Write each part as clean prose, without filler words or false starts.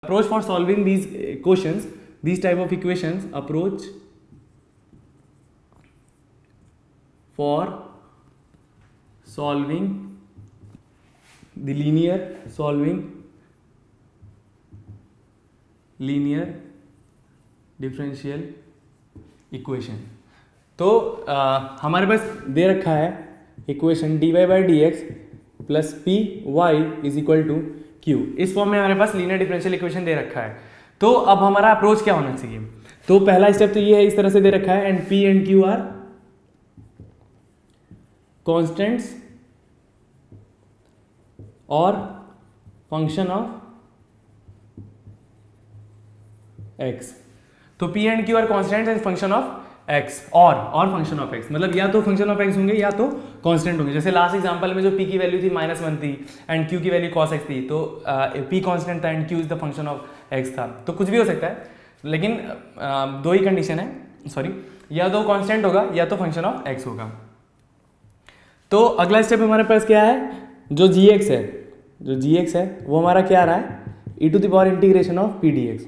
approach for solving these equations, these type of equations, approach for solving the linear differential equation। तो हमारे पास दे रखा है equation dy by d x plus p y is equal to q. इस form में हमारे पास linear differential equation दे रखा है। तो अब हमारा अप्रोच क्या होना चाहिए? तो पहला स्टेप तो ये है, इस तरह से दे रखा है and P and Q R constants और फंक्शन ऑफ एक्स। तो P and Q R constants and function of x और फंक्शन ऑफ एक्स, मतलब या तो फंक्शन ऑफ एक्स होंगे या तो कांस्टेंट होंगे। जैसे लास्ट एग्जांपल में जो p की वैल्यू थी -1 थी एंड q की वैल्यू cos x थी, तो p कांस्टेंट था and q is the function of x था। तो कुछ भी हो सकता है, लेकिन दो ही कंडीशन है, सॉरी, या तो कांस्टेंट होगा या तो फंक्शन ऑफ x होगा। तो अगला स्टेप हमारे पास क्या है? जो gx है वो हमारा क्या आ रहा है? e to the power integration of p dx।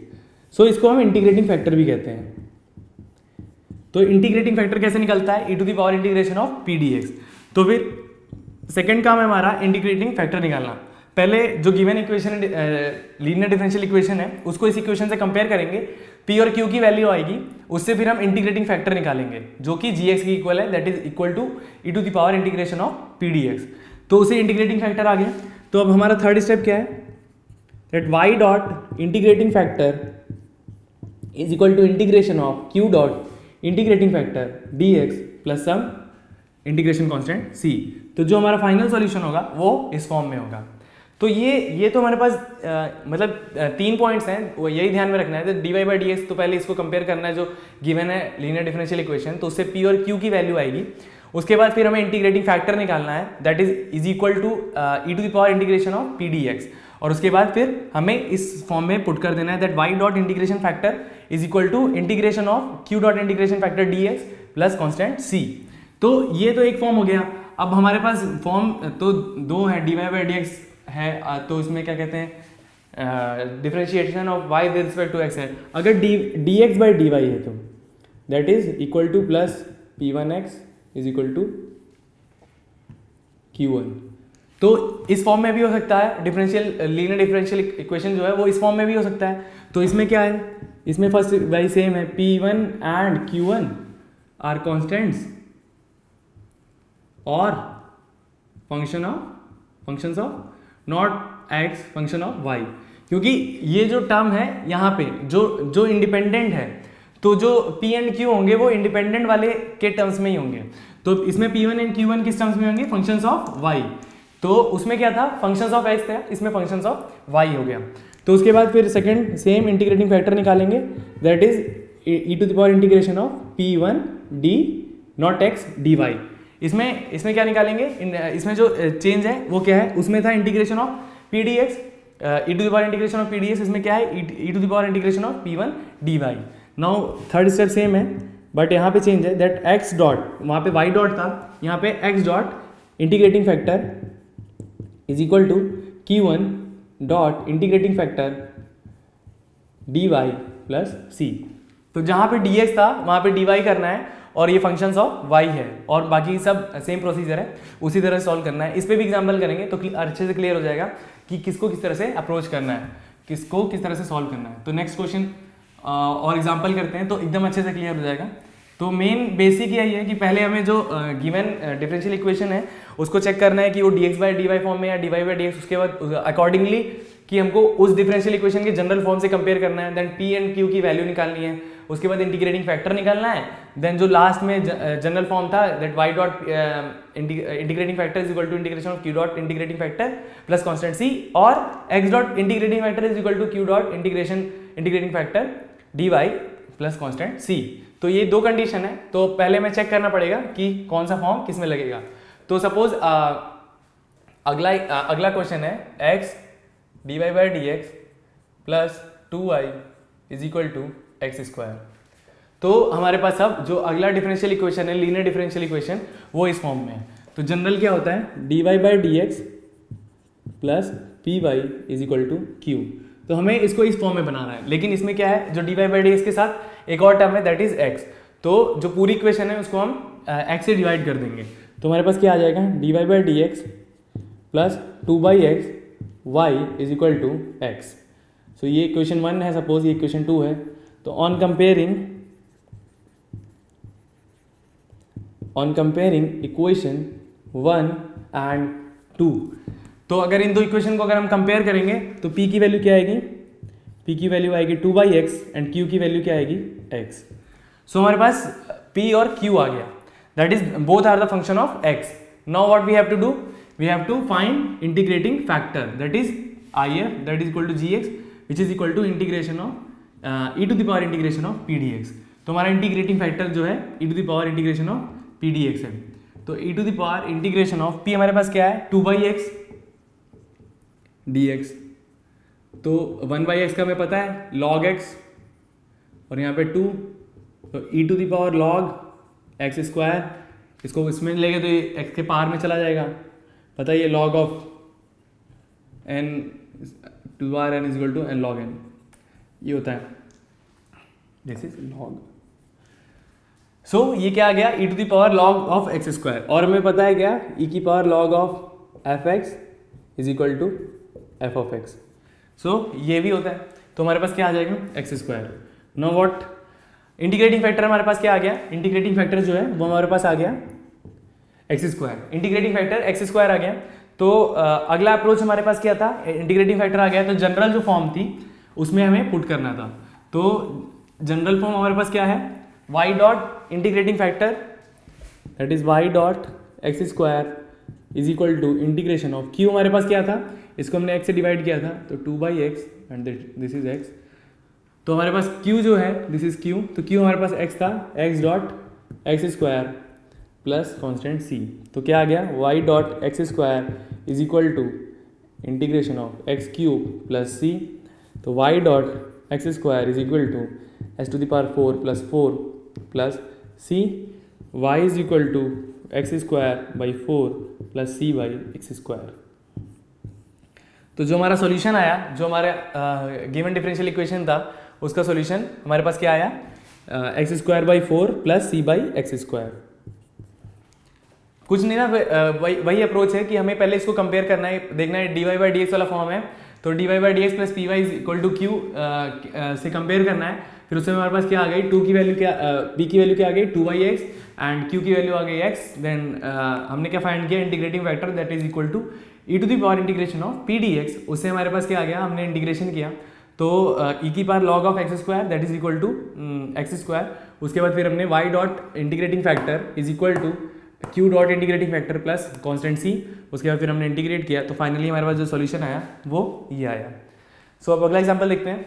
So इसको हम इंटीग्रेटिंग फैक्टर भी कहते हैं। तो इंटीग्रेटिंग फैक्टर कैसे निकलता है? e to the power integration of p dx। तो फिर सेकंड काम है हमारा इंटीग्रेटिंग फैक्टर निकालना। पहले जो given equation linear differential equation है उसको इस इक्वेशन से कंपेयर करेंगे, p और q की वैल्यू आएगी, उससे फिर हम इंटीग्रेटिंग फैक्टर निकालेंगे जो कि gx की इक्वल है, that is equal to e to the power integration of p dx। तो उसे इंटीग्रेटिंग फैक्टर आ गया। तो अब हमारा थर्ड स्टेप क्या है? That y dot integrating factor is equal to integration of q dot integrating factor dx plus some integration constant c। तो जो हमारा फाइनल सॉल्यूशन होगा वो इस फॉर्म में होगा। तो ये तो हमारे पास मतलब 3 पॉइंट्स हैं, वो यही ध्यान में रखना है। तो dy बाई डी एक्स, तो पहले इसको कंपेयर करना है जो गिवन है लीनियर डिफरेंशियल इक्वेशन, तो उससे p और q की वैल्यू आएगी। उसके बाद फिर हमें इंटीग्रेटिंग फैक्टर निकालना है, that is equal to e to the power integration of p dx। और उसके बाद फिर हमें इस फॉर्म में पुट कर देना है that y dot integration factor is equal to integration of q dot integration factor dx plus constant c। तो ये तो एक फॉर्म हो गया। अब हमारे पास फॉर्म तो दो है, dy बाई डी एक्स है, तो इसमें क्या कहते हैं, differentiation of y with respect to x है। अगर dx बाई dy है तो that is equal to plus p1x is equal to q1। तो इस फॉर्म में भी हो सकता है, लीनियर डिफरेंशियल इक्वेशन जो है वो इस फॉर्म में भी हो सकता है। तो इसमें क्या है? इसमें फर्स्ट वाली सेम है, p1 and q1 are constants और functions of not x function of y। क्योंकि ये जो टर्म है यहाँ पे जो इंडिपेंडेंट है, तो जो p एंड q होंगे वो इंडिपेंडेंट वाले के टर्म्स में ही होंगे। तो इसमें p1 एंड q1 किस टर्म्स में होंगे? Functions of y। तो उसमें क्या था? फंक्शंस ऑफ x था, इसमें फंक्शंस ऑफ y हो गया। तो उसके बाद फिर सेकंड सेम इंटीग्रेटिंग फैक्टर निकालेंगे, that is e to the power integration of p1 d not x dy। इसमें क्या निकालेंगे? इसमें जो चेंज है वो क्या है? उसमें था integration of p dx, e to the power integration of p dx, इसमें क्या है? e to the power integration of p1 dy। Now third step same है, बट यहाँ पे चेंज है दैट x डॉट, वहाँ पे y डॉट था, यहाँ पे x dot integrating factor is equal to q1 dot integrating factor dy plus c। तो जहाँ पे dx था वहाँ पे dy करना है और ये फंक्शंस ऑफ y है, और बाकी सब सेम प्रोसीजर है, उसी तरह सॉल्व करना है। इस पे भी एग्जांपल करेंगे तो अच्छे से क्लियर हो जाएगा कि किसको किस तरह से अप्रोच करना है, किसको किस तरह से सॉल्व करना है। तो नेक्स्ट क्वेश्चन और एग्जांपल करते हैं तो एकदम अच्छे से क्लियर हो जाएगा। तो मेन बेसिक यही है कि पहले हमें जो गिवन डिफरेंशियल इक्वेशन है उसको चेक करना है कि वो dx by d y form में या dy बाई dx, उसके बाद अकॉर्डिंगली कि हमको उस डिफरेंशियल इक्वेशन के जनरल फॉर्म से कंपेयर करना है, देन p एंड q की वैल्यू निकालनी है, उसके बाद इंटीग्रेटिंग फैक्टर निकालना है, देन जो लास्ट में जनरल फॉर्म था that y dot integrating factor is equal to integration of q dot integrating factor plus constant c, और x dot integrating factor is equal to q dot integrating factor dy plus constant c। तो ये दो condition है, तो पहले हमें check करना पड़ेगा कि कौन सा फॉर्म किस में लगेगा। तो सपोज अगला क्वेश्चन है x dy by d x plus 2y is equal to x square. तो हमारे पास अब जो अगला डिफरेंशियल इक्वेशन है, लीनियर डिफरेंशियल इक्वेशन, वो इस फॉर्म में है। तो जनरल क्या होता है? dy by d x plus p y is equal to q. तो हमें इसको इस फॉर्म में बनाना है, लेकिन इसमें क्या है, जो d y by d x के साथ एक और टर्म है दैट इज एक्स, तो जो पूरी इक्वेशन है उसको हम एक्स से डिवाइड कर देंगे। तो हमारे पास क्या आ जाएगा, d y by d x plus 2/x y is equal to x. So ये इक्वेशन 1 है, सपोज ये इक्वेशन 2 है। तो ऑन कंपेयरिंग इक्वेशन 1 एंड 2, तो अगर इन दो इक्वेशन को अगर हम कंपेयर करेंगे तो p की वैल्यू क्या आएगी, p की वैल्यू आएगी 2/x एंड q की वैल्यू क्या आएगी x। सो हमारे पास p और q आ गया, that is both are the function of x। Now what we have to do, we have to find integrating factor that is if that is equal to gx which is equal to integration of e to the power integration of p dx। तो हमारा integrating factor जो है e to the power integration of p dx है। तो e to the power integration of p हमारे पास क्या है, 2/x dx। तो 1/x का हमें पता है log x, और यहाँ पे 2, तो e to the power log x square, इसको इसमें लेंगे तो ये x के पावर में चला जाएगा, पता है ये log of n 2r n is equal to n log n, ये होता है, दिस इज log। सो ये क्या आ गया, e to the power log of x square, और हमें पता है क्या, e की power log of fx is equal to f of x। So ये भी होता है, तो हमारे पास क्या आ जाएगा, x square. Know what, integrating factor हमारे पास क्या आ गया, इंटीग्रेटिंग फैक्टर जो है वो हमारे पास आ गया x square, integrating factor x square आ गया। तो अगला अप्रोच हमारे पास क्या था, इंटीग्रेटिंग फैक्टर आ गया, तो जनरल जो फॉर्म थी उसमें हमें पुट करना था। तो जनरल फॉर्म हमारे पास क्या है, y dot integrating factor that is y dot x square is equal to integration of q, हमारे पास क्या था, इसको हमने x से डिवाइड किया था, तो 2/x and this is x। तो हमारे पास q जो है, दिस इज q, तो q हमारे पास x था, x dot x square plus constant c। तो क्या आ गया, y dot x square is equal to integration of x cube plus c। तो y dot x square is equal to s to the power 4 plus 4 plus c, y is equal to x square by 4 plus c by x square. तो जो हमारा solution आया, जो हमारा given differential equation था, उसका solution हमारे पास क्या आया, x square by 4 plus c by x square. कुछ नहीं ना, वही अप्रोच है कि हमें पहले इसको कंपेयर करना है, देखना है d y by d x वाला फॉर्म है, तो d y by d x plus p y is equal to q से कंपेयर करना है। फिर उसमें हमारे पास क्या आ गई, 2 की वैल्यू क्या, p की वैल्यू क्या आ गई 2/x एंड q की वैल्यू आ गई x। देन हमने क्या फाइंड किया, integrating factor that is equal to e to the power integration of p dx। उससे हमारे पास क्या आ गया, हमने इंटीग्रेशन किया, तो e की power log of x square that is equal to x square. उसके बाद फिर हमने y dot integrating factor is equal to q dot integrating factor plus constant c। उसके बाद फिर हमने इंटीग्रेट किया, तो फाइनली हमारे पास जो सॉल्यूशन आया वो ये आया। सो अब अगला एग्जाम्पल देखते हैं।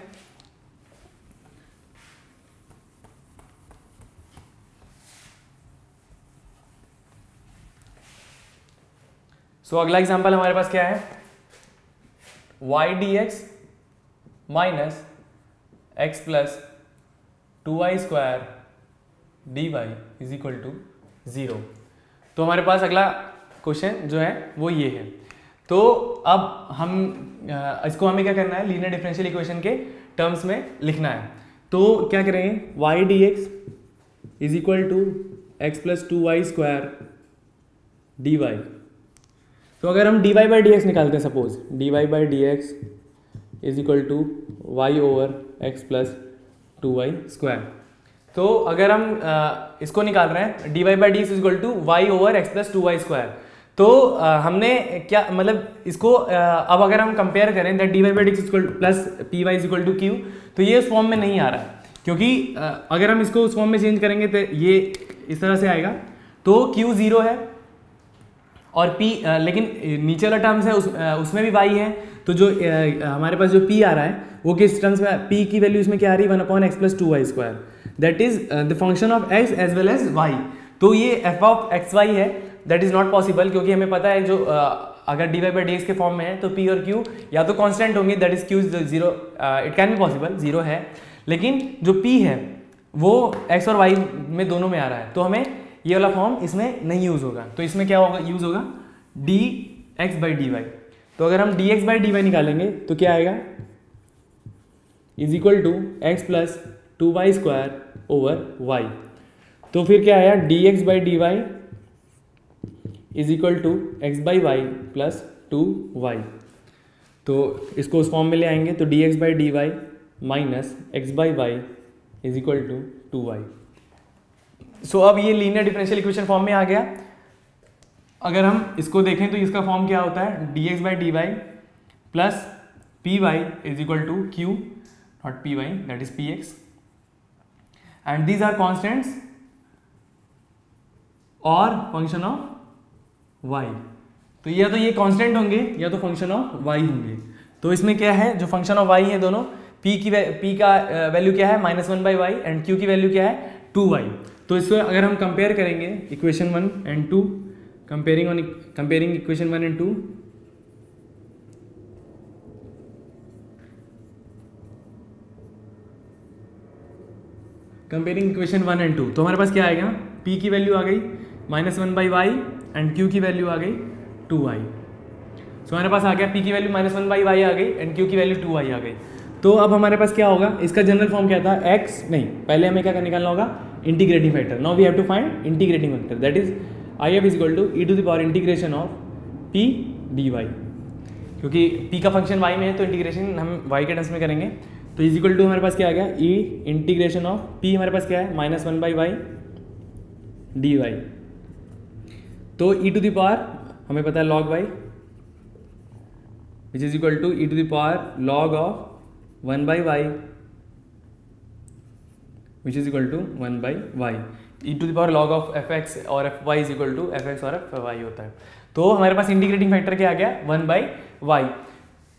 सो अगला एग्जाम्पल हमारे पास क्या है, y dx minus x plus 2y square d y is equal to 0। तो हमारे पास अगला क्वेश्चन जो है वो ये है। तो अब हम इसको हमें क्या करना है, लीनियर डिफरेंशियल इक्वेशन के टर्म्स में लिखना है। तो क्या करेंगे, y dx is equal to x plus 2y square d y. तो अगर हम dy बाई डी एक्स निकालते हैं, suppose dy by d x is equal to y over x plus 2y square. तो अगर हम इसको निकाल रहे हैं dy by d x is equal to y over x plus 2y square, तो हमने क्या मतलब इसको अब अगर हम कंपेयर करें that dy by d x equal plus p y is equal to q, तो ये उस फॉर्म में नहीं आ रहा है, क्योंकि अगर हम इसको उस फॉर्म में चेंज करेंगे तो ये इस तरह से आएगा। तो q 0 है और p, लेकिन नीचे वाला टर्म्स है उसमें भी y है, तो जो हमारे पास जो p आ रहा है वो किस टर्म्स में, p की वैल्यू इसमें क्या आ रही है 1/x plus 2y square that is the function of x as well as y। तो ये f ऑफ एक्स वाई है, दैट इज नॉट पॉसिबल, क्योंकि हमें पता है जो अगर d y by d x के फॉर्म में है तो p और q या तो कांस्टेंट होंगे, that is q 0, it can be possible 0 है, लेकिन जो p है वो x और y में दोनों में आ रहा है, तो हमें ये वाला फॉर्म इसमें नहीं यूज होगा। तो इसमें क्या होगा, यूज होगा dx बाई डी वाई। तो अगर हम dx बाई डी वाई निकालेंगे तो क्या आएगा, is equal to x plus 2y² over y. तो फिर क्या आया, dx by dy is equal to x by y plus 2y। तो इसको उस फॉर्म में ले आएंगे तो dx by dy minus x by y is equal to 2y। So अब ये लीनियर डिफरेंशियल इक्वेशन फॉर्म में आ गया। अगर हम इसको देखें तो इसका फॉर्म क्या होता है, dx by dy plus p y is equal to q not p y that is p x and these are constants और फंक्शन ऑफ y। तो या तो ये कांस्टेंट होंगे या तो फंक्शन ऑफ y होंगे। तो इसमें क्या है, जो फंक्शन ऑफ y है दोनों, p का वैल्यू क्या है -1/y एंड q की वैल्यू क्या है 2y। तो इसको अगर हम कंपेयर करेंगे equation 1 and 2, comparing equation 1 and 2, comparing equation 1 and 2, तो हमारे पास क्या आएगा, p की वैल्यू आ गई -1/y एंड q की वैल्यू आ गई 2y। सो हमारे पास आ गया p की वैल्यू -1/y आ गई एंड q की वैल्यू 2y आ गई। तो अब हमारे पास क्या होगा, इसका जनरल फॉर्म क्या था, x नहीं, पहले हमें क्या निकालना होगा, integrating factor. Now we have to find integrating factor that is if is equal to e to the power integration of p dy। क्योंकि p का फंक्शन y में है तो इंटीग्रेशन हम y के टर्म्स में करेंगे। तो इज इक्वल टू हमारे पास क्या आ गया, e इंटीग्रेशन ऑफ p हमारे पास क्या है -1/y dy। तो e टू द पावर हमें पता है log y which is equal to e to the power log of 1/y which is equal to 1/y। e to the power log of fx और fy is equal to fx और fy होता है। तो हमारे पास integrating factor क्या आ गया 1/y।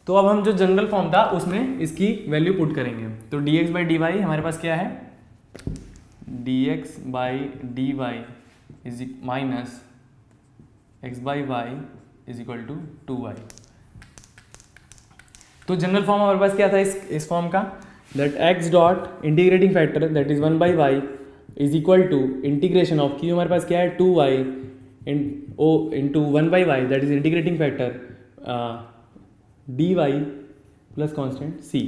तो अब हम जो जनरल फॉर्म था उसमें इसकी वैल्यू पुट करेंगे। तो dx बाई dy हमारे पास क्या है, dx by dy is minus x by y is equal to 2y। तो जनरल फॉर्म हमारे पास क्या था इस फॉर्म का, that x dot integrating factor that is 1/y is equal to integration of q हमारे पास क्या है 2y into 1/y that is integrating factor dy plus constant c।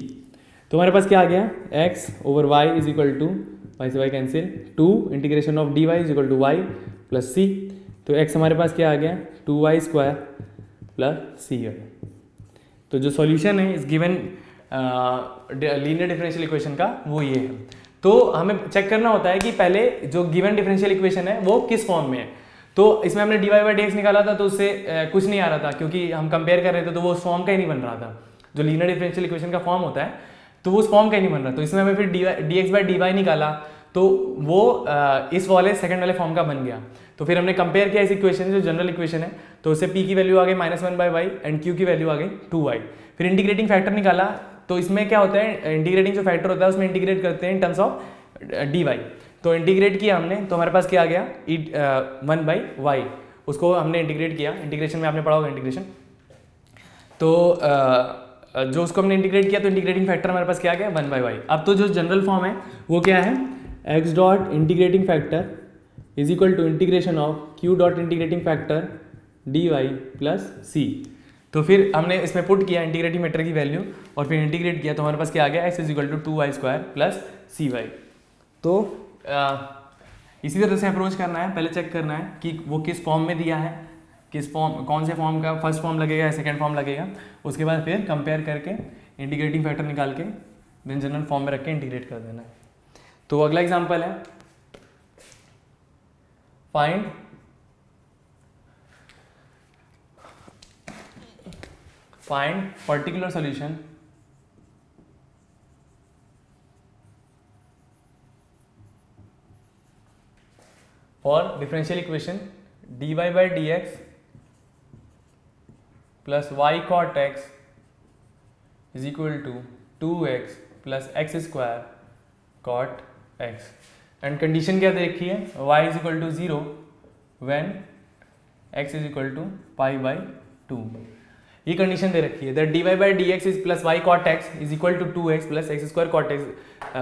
तो हमारे पास क्या आ गया, x over y is equal to y से y cancel 2 integration of dy is equal to y plus c। तो x हमारे पास क्या आ गया 2y² प्लस c है। तो जो सॉल्यूशन है इस गिवन लीनियर डिफरेंशियल इक्वेशन का वो ये है। तो हमें चेक करना होता है कि पहले जो गिवन डिफरेंशियल इक्वेशन है वो किस फॉर्म में है। तो इसमें हमने dy बाई dx निकाला था तो उससे कुछ नहीं आ रहा था क्योंकि हम कंपेयर कर रहे थे तो वो उस फॉर्म का ही नहीं बन रहा था। जो लीनियर डिफरेंशियल इक्वेशन का फॉर्म होता है तो वो उस फॉर्म का ही नहीं बन रहा। तो इसमें हमें फिर dx बाई dy निकाला तो वो इस वाले सेकंड वाले फॉर्म का बन गया। तो फिर हमने कंपेयर किया इस इक्वेशन जो जनरल इक्वेशन है, तो उससे p की वैल्यू आ गई -1/y एंड q की वैल्यू आ गई 2y। फिर इंटीग्रेटिंग फैक्टर निकाला, तो इसमें क्या होता है, इंटीग्रेटिंग जो फैक्टर होता है उसमें इंटीग्रेट करते हैं इन टर्म्स ऑफ dy। तो इंटीग्रेट किया हमने तो हमारे पास क्या आ गया 1/y, उसको हमने इंटीग्रेट किया। इंटीग्रेशन में आपने पढ़ा होगा इंटीग्रेशन। तो जो उसको हमने इंटीग्रेट किया तो इंटीग्रेटिंग फैक्टर हमारे पास क्या आ गया 1/y। अब तो जो जनरल फॉर्म है वो क्या है, x dot integrating factor is equal to integration of q dot integrating factor dy plus c। तो फिर हमने इसमें पुट किया इंटीग्रेटिंग फैक्टर की वैल्यू और फिर इंटीग्रेट किया तो हमारे पास क्या आ गया x is equal to 2y² plus cy। तो इसी तरह से अप्रोच करना है, पहले चेक करना है कि वो किस फॉर्म में दिया है, किस फॉर्म, कौन से फॉर्म का फर्स्ट फॉर्म लगेगा या सेकंड फॉर्म लगेगा। उसके बाद फिर कंपेयर करके इंटीग्रेटिंग फैक्टर निकाल के देन जनरल फॉर्म में रख के इंटीग्रेट कर देना है। तो अगला एग्जांपल है find particular solution for differential equation dy by dx plus y cot x is equal to 2x plus x square cot x and condition क्या दे रखी है, y is equal to 0 when x is equal to pi by 2। ये condition दे रखी है that dy by dx is plus y cot x is equal to 2x plus x square cot x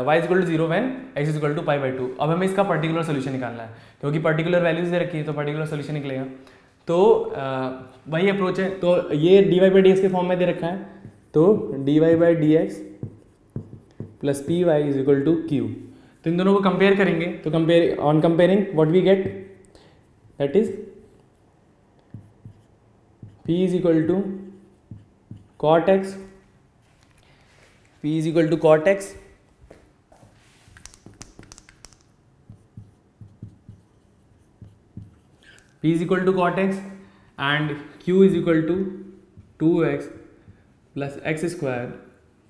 y is equal to 0 when x is equal to pi by 2। अब हमें इसका particular solution निकालना है क्योंकि particular values दे रखी है तो particular solution निकलेगा। तो वही अप्रोच है। तो ये dy by dx के फॉर्म में दे रखा है, तो dy by dx plus p y is equal to q. तो इन दोनों को कंपेयर करेंगे तो compare on comparing what we get, that is P is equal to cot x, P is equal to cot x P is equal to cot x and Q is equal to 2x plus x square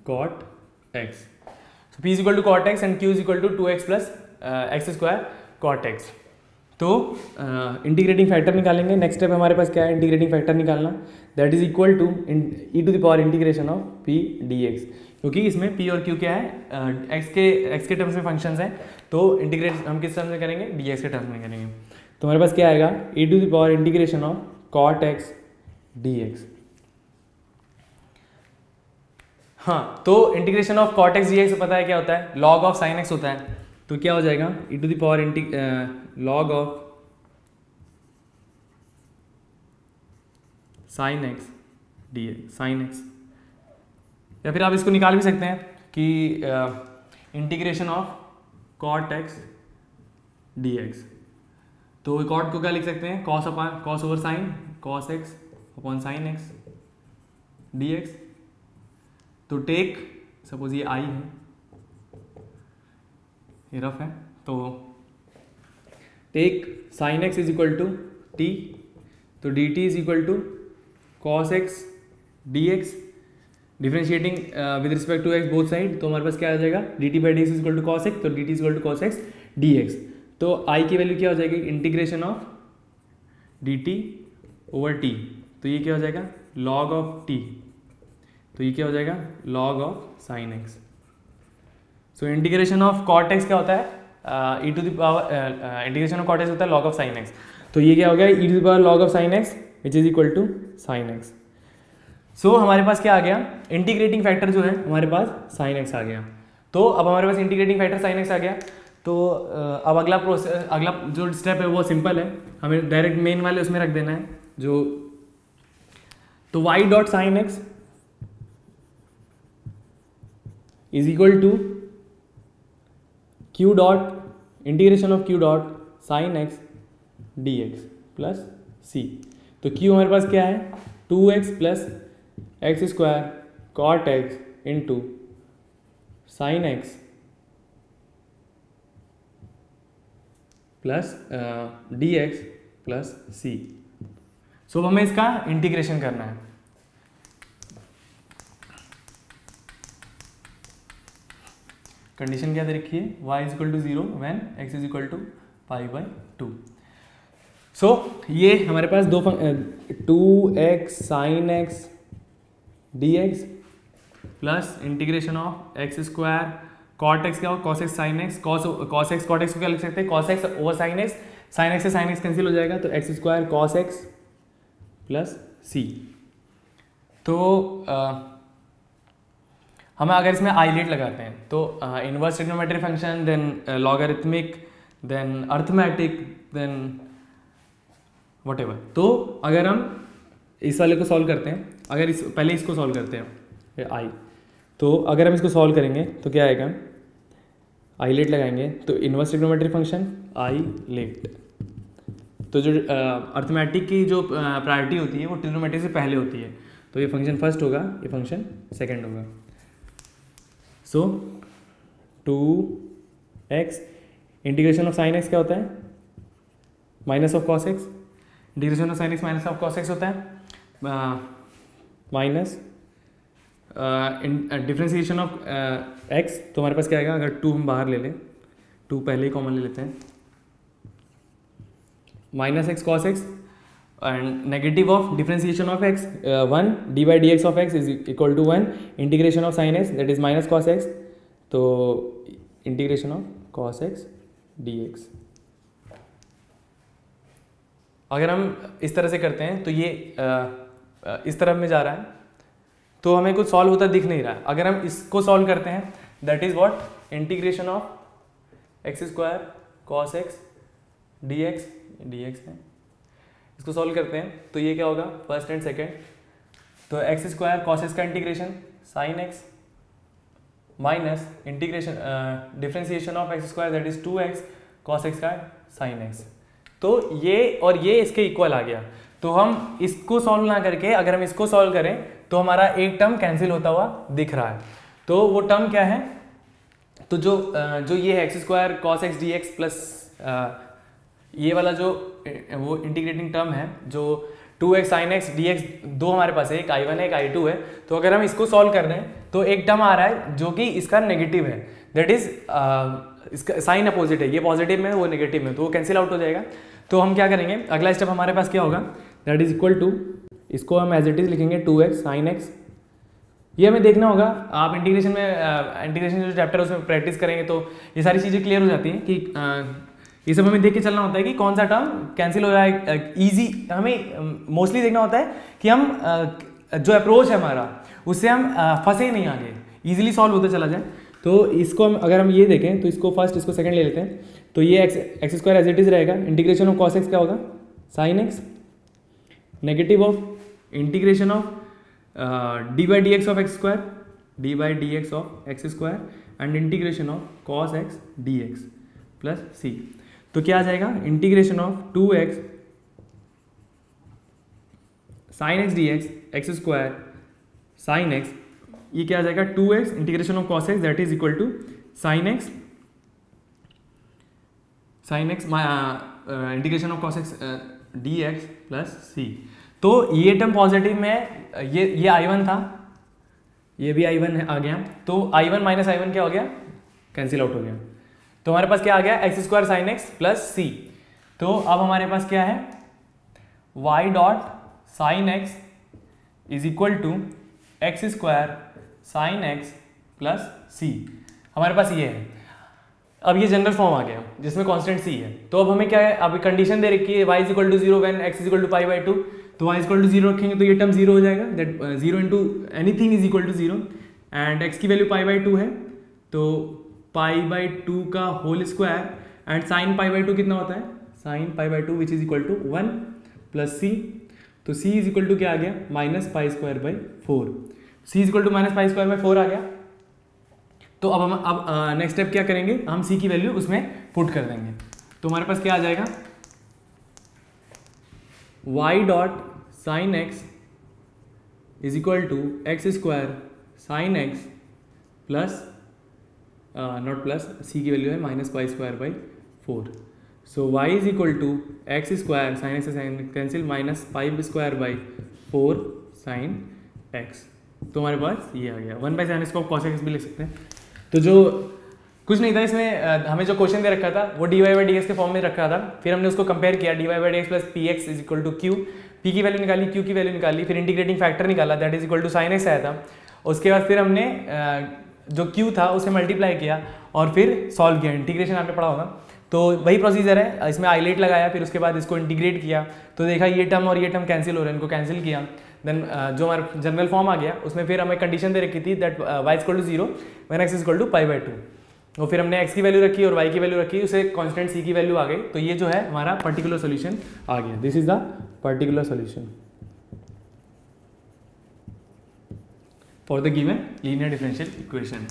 cot x. So P is equal to cot x and Q is equal to 2x plus x square cot x. तो integrating factor निकालेंगे। Next step हमारे पास क्या है, integrating factor निकालना, that is equal to e to the power integration of p d x, क्योंकि इसमें P और क्यू क्या है, एक्स के टर्म्स में फंक्शंस हैं, तो इंटीग्रेट हम किस टर्म्स में करेंगे, डी एक्स के टर्म्स में करेंगे। तो हमारे पास क्या आएगा, e to the power integration of cot x d x. हाँ, तो integration of cot x d x पता है क्या होता है, लॉग ऑफ साइन एक्स होता है। तो क्या हो जाएगा, e to the power log of sine x d x, sine x, या फिर आप इसको निकाल भी सकते हैं कि integration of cot x d x. तो कॉट को क्या लिख सकते हैं, cos over sine, cos x upon sine x d x. तो टेक, सपोज ये आई है, ये रफ है, तो take sine x is equal to t, तो d t is equal to cos x d x, differentiating with respect to x both side. तो हमारे पास क्या आ जाएगा, d t by d x is equal to cos x, तो d t is equal to cos x d x. तो I की value क्या हो जाएगी, integration of d t over t, तो ये क्या हो जाएगा, लॉग ऑफ टी, तो ये क्या हो जाएगा, log of sine x. So integration of cot x क्या होता है, e to the power integration of cot x होता है लॉग ऑफ साइन एक्स। तो ये क्या हो गया, e to the power log of sine x which is equal to sine x. So हमारे पास क्या आ गया, इंटीग्रेटिंग फैक्टर जो है हमारे पास साइन एक्स आ गया। तो अब हमारे पास इंटीग्रेटिंग फैक्टर साइन एक्स आ गया। तो अब अगला प्रोसेस, अगला जो स्टेप है वो सिंपल है, हमें डायरेक्ट मेन वाले उसमें रख देना है जो, तो y dot sine x is equal to q dot integration of q dot sine x d x plus c. तो q हमारे पास क्या है, 2x plus x square cot x into sine x plus d x plus c. So हमें इसका integration करना है। Condition क्या दे रखी है, y is equal to 0 when x is equal to pi by 2। So ये हमारे पास दो 2x sine x d x plus integration of x square cot x क्या हो, cos x sine x, cos x cot x को क्या लिख सकते हैं, cos x over sine x, sine x से साइन एक्स कैंसिल हो जाएगा, तो x square cos x plus c. तो हम अगर इसमें आइलेट लगाते हैं तो inverse trigonometry function, then logarithmic, then arithmetic, then whatever. तो अगर हम इस वाले को सॉल्व करते हैं, अगर इस पहले इसको सॉल्व करते हैं आई, तो अगर हम इसको सॉल्व करेंगे तो क्या आएगा, आइलेट लगाएंगे तो inverse trigonometry function I let. तो जो अर्थमेटिक की जो प्रायोरिटी होती है वो ट्रिग्नोमेट्री से पहले होती है, तो ये फंक्शन फर्स्ट होगा, ये फंक्शन सेकंड होगा। सो 2x integration of sine x क्या होता है, minus of cos x, integration of sine x minus of cos x होता है, माइनस डिफ्रेंसिएशन ऑफ एक्स। तो हमारे पास क्या आएगा, अगर 2 हम बाहर ले लें, 2 पहले ही कॉमन ले लेते हैं, minus x cos x and negative of differentiation of x 1 d by d x of x is equal to 1 integration of sine x that is minus cos x, तो integration of cos x d x. अगर हम इस तरह से करते हैं तो ये इस तरफ में जा रहा है, तो हमें कुछ सॉल्व होता दिख नहीं रहा है। अगर हम इसको सॉल्व करते हैं that is what, integration of x square cos x d x है, इसको सॉल्व करते हैं तो ये क्या होगा, फर्स्ट एंड सेकेंड, तो एक्स स्क्वायर कॉस एक्स का integration sine x minus integration differentiation of x square that is 2x cos x square sin x। तो ये और ये इसके इक्वल आ गया। तो हम इसको सॉल्व ना करके अगर हम इसको सॉल्व करें तो हमारा एक टर्म कैंसिल होता हुआ दिख रहा है। तो वो टर्म क्या है, तो जो ये है x square cos x dx plus ये वाला जो वो इंटीग्रेटिंग टर्म है जो 2x sin x dx, दो हमारे पास है, एक i1 है एक i2 है। तो अगर हम इसको सॉल्व कर रहे हैं तो एक टर्म आ रहा है जो कि इसका नेगेटिव है, दैट इज इसका साइन अपोजिट है, ये पॉजिटिव में वो नेगेटिव में, तो वो कैंसिल आउट हो जाएगा। तो हम क्या करेंगे, अगला स्टेप हमारे पास क्या होगा, दैट इज इक्वल टू, इसको हम एज इट इज लिखेंगे 2x sin x। ये हमें देखना होगा, आप इंटीग्रेशन में इंटीग्रेशन जो चैप्टर है उसमें प्रैक्टिस करेंगे तो ये सारी चीज़ें क्लियर हो जाती हैं कि ये सब हमें देख के चलना होता है कि कौन सा टर्म कैंसिल हो रहा है। इजी हमें मोस्टली देखना होता है कि हम जो अप्रोच है हमारा उससे हम फंसे नहीं आगे, इजीली सॉल्व होता चला जाए। तो इसको हम अगर हम ये देखें तो इसको फर्स्ट इसको सेकंड ले लेते हैं। तो ये x square as it is रहेगा, इंटीग्रेशन ऑफ cos x क्या होगा sin x, negative of integration of d by d x of x square, d by d x of x square and integration of cos x dx plus c। तो क्या आ जाएगा, integration of 2x sin x dx x square sin x, ये क्या आ जाएगा 2x integration of cos x that is equal to sin x integration of cos x dx plus c। तो ये टर्म पॉजिटिव में ये i1 था, ये भी i1 है आ गया, तो i1 माइनस i1 क्या हो गया, कैंसिल आउट हो गया। तो हमारे पास क्या आ गया, x square sine x plus c. तो अब हमारे पास क्या है, y dot sine x is equal to x square sine x plus c, हमारे पास ये है। अब ये जनरल फॉर्म आ गया जिसमें कांस्टेंट सी है। तो अब हमें क्या है, अभी कंडीशन दे रखी है y is equal to 0 when x is equal to pi by 2। तो y इज इक्वल टू 0 रखेंगे तो ये टर्म 0 हो जाएगा, that 0 into anything is equal to 0 and x की वैल्यू पाई बाई 2 है तो पाई बाई 2 का whole square and sine pi by 2 कितना होता है, sine pi by 2 which is equal to 1 plus c. तो c इज इक्वल टू क्या आ गया, minus pi square by 4। c is equal to minus pi square by 4 आ गया। तो अब हम नेक्स्ट स्टेप क्या करेंगे, हम c की वैल्यू उसमें पुट कर देंगे। तो हमारे पास क्या आ जाएगा, y dot sine x is equal to x square sine x plus not plus, c की वैल्यू है minus pi square by 4। So y is equal to x square sine x sine cancel minus pi square by 4 sine x. तो हमारे पास ये आ गया 1 by sine, इसको cos x भी लिख सकते हैं। तो जो कुछ नहीं था इसमें, हमें जो क्वेश्चन दे रखा था वो d y by d x के फॉर्म में रखा था, फिर हमने उसको कंपेयर किया, d y by d x plus p x is equal to q, p की वैल्यू निकाली, क्यू की वैल्यू निकाली, फिर इंटीग्रेटिंग फैक्टर निकाला that is equal to sine x आया था। उसके बाद फिर हमने जो क्यू था उसे मल्टीप्लाई किया और फिर सॉल्व किया, इंटीग्रेशन आपने पढ़ा होगा। तो वही प्रोसीजर है, इसमें आइलेट लगाया, फिर उसके बाद इसको इंटीग्रेट किया तो देखा ये टर्म और ये टर्म कैंसिल हो रहे हैं, इनको कैंसिल किया। देन जो हमारा जनरल फॉर्म आ गया उसमें फिर हमें कंडीशन दे रखी थी that y equal to 0 when x equal to pi by 2। और फिर हमने x की वैल्यू रखी और y की वैल्यू रखी, उसे कांस्टेंट c की वैल्यू आ गई। तो ये जो है हमारा पर्टिकुलर सॉल्यूशन आ गया, this is the particular solution for the given linear differential equation.